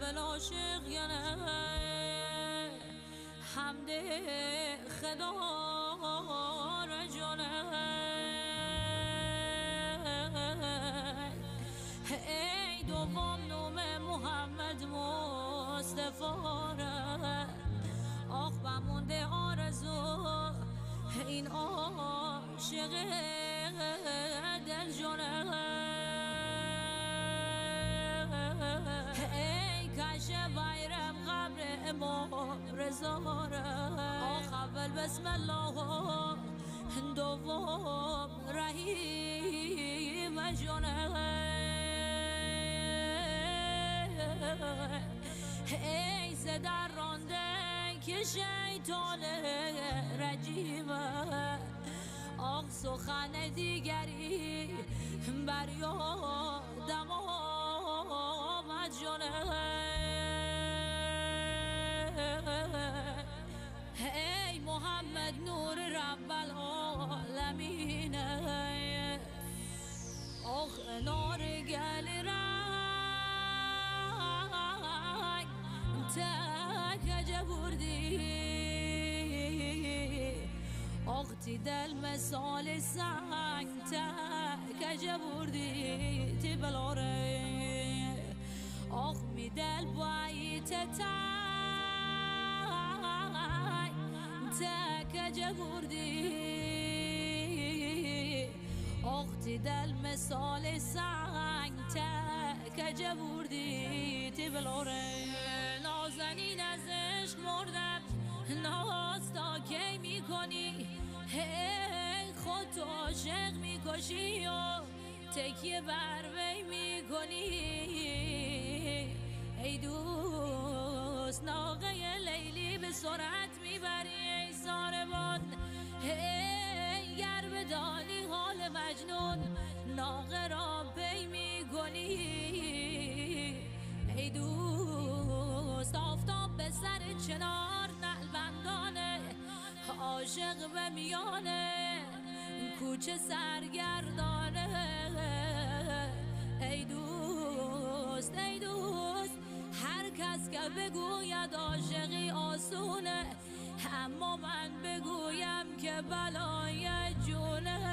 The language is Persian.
اول عاشق یعنی حمد خدا رجانه ای دوم نوم محمد مصطفی آخ بمونده آرزو این عاشق دل جانه ای کش بیرم قبر امام رضا آخ اول بسم الله دوم رحیم جانه ای زدر رانده که شیطان رجیمه آخ سخن دیگری بر یادم آمد جانه ای محمد نور رب العالمین آخ نار گل رنگ تکجه بردی آخ تی دل مثال سنگ تکجه بردی تی بلاره آخ می دل باید تکجه بردی آخ تی دل مثال سنگ تکجه بردی تی بلاره نازنین از عشق مردم ناز تا کی میکنی هی خود عاشق میکشی و تکیه بر وی میکنی ای دوست ناقه لیلی به سرعت میبری ای ساربان ای گر بدانی حال مجنون ناقه را پی میکنی ای دوست آفتاب به سر چنار نعلبندانه عاشق به میانه کوچه سرگردانه ای دوست هر کس که بگوید عاشقی آسونه اما من بگویم که بلای جونه